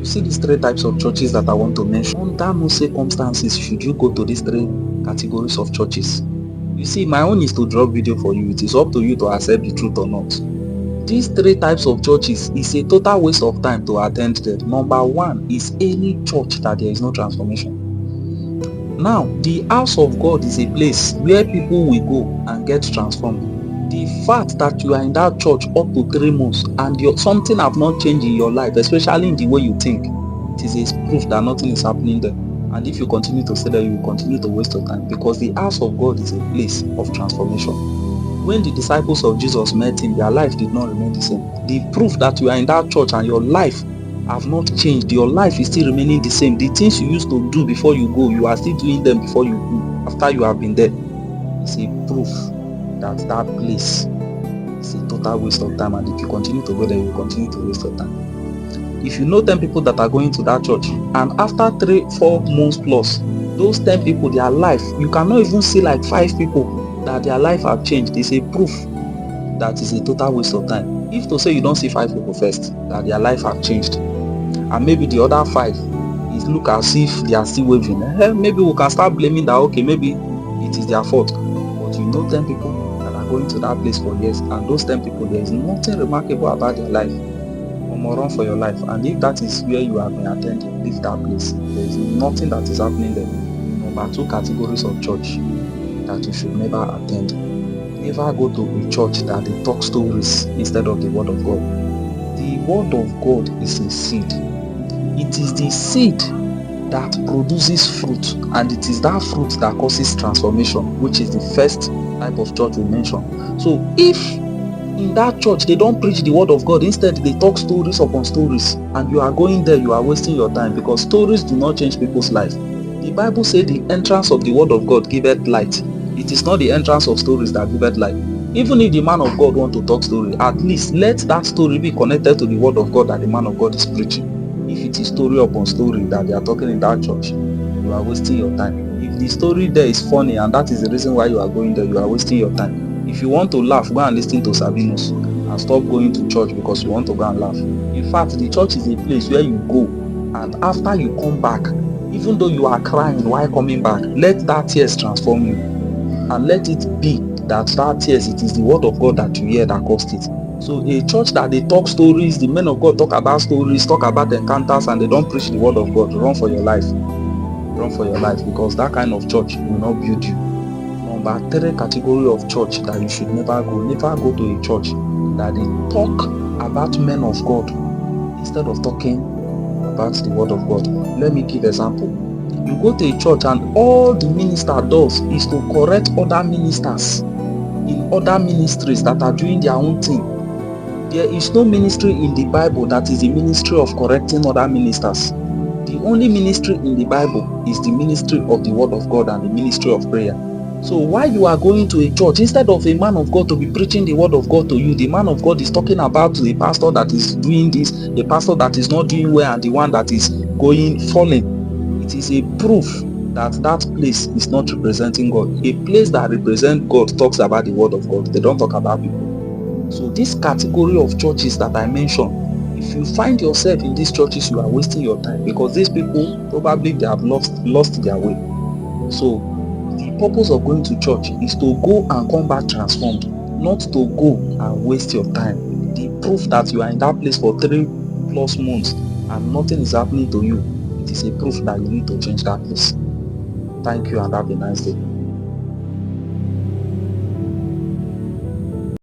You see these three types of churches that I want to mention. Under no circumstances should you go to these three categories of churches. You see, my own is to drop video for you. It is up to you to accept the truth or not. These three types of churches is a total waste of time to attend them. Number one is any church that there is no transformation. Now, the house of God is a place where people will go and get transformed. The fact that you are in that church up to 3 months and something have not changed in your life, especially in the way you think, it is a proof that nothing is happening there. And if you continue to stay there, you will continue to waste your time, because the house of God is a place of transformation. When the disciples of Jesus met him, their life did not remain the same. The proof that you are in that church and your life have not changed, your life is still remaining the same. The things you used to do before you go, you are still doing them before you go, after you have been there. It's a proof that that place is a total waste of time, and if you continue to go there, you will continue to waste your time. If you know 10 people that are going to that church, and after 3-4 months plus, those 10 people, their life, you cannot even see like 5 people that their life have changed, is a proof that is a total waste of time. If to say you don't see 5 people first that their life have changed, and maybe the other 5 is look as if they are still waving, maybe we can start blaming that, okay, maybe it is their fault. But you know 10 people that are going to that place for years, and those 10 people, there is nothing remarkable about their life. Run for your life. And if that is where you have been attending, leave that place. There is nothing that is happening there. Number 2 categories of church that you should never attend. Never go to a church that they talk stories instead of the word of God. The word of God is a seed. It is the seed that produces fruit, and it is that fruit that causes transformation, which is the first type of church we mentioned. So if in that church they don't preach the word of God, instead they talk stories upon stories, and you are going there, you are wasting your time, because stories do not change people's life. The Bible says the entrance of the word of God giveth light. It is not the entrance of stories that giveth light. Even if the man of God want to talk story, at least let that story be connected to the word of God that the man of God is preaching. If it is story upon story that they are talking in that church, you are wasting your time. If the story there is funny and that is the reason why you are going there, you are wasting your time. If you want to laugh, go and listen to Sabinus and stop going to church because you want to go and laugh. In fact, the church is a place where you go, and after you come back, even though you are crying while coming back, let that tears transform you, and let it be that tears, it is the word of God that you hear that caused it. So a church that they talk stories, the men of God talk about stories, talk about encounters, and they don't preach the word of God, run for your life. Run for your life, because that kind of church will not build you. Number 3 category of church that you should never go. Never go to a church that they talk about men of God instead of talking about the word of God. Let me give example. You go to a church and all the minister does is to correct other ministers in other ministries that are doing their own thing. There is no ministry in the Bible that is the ministry of correcting other ministers. The only ministry in the Bible is the ministry of the word of God and the ministry of prayer. So while you are going to a church, instead of a man of God to be preaching the word of God to you, the man of God is talking about the pastor that is doing this, the pastor that is not doing well, and the one that is falling. It is a proof that that place is not representing God. A place that represents God talks about the word of God. They don't talk about people. So this category of churches that I mentioned, if you find yourself in these churches, you are wasting your time, because these people probably they have lost their way. So the purpose of going to church is to go and come back transformed, not to go and waste your time. The proof that you are in that place for 3+ months and nothing is happening to you, it is a proof that you need to change that place. Thank you, and have a nice day.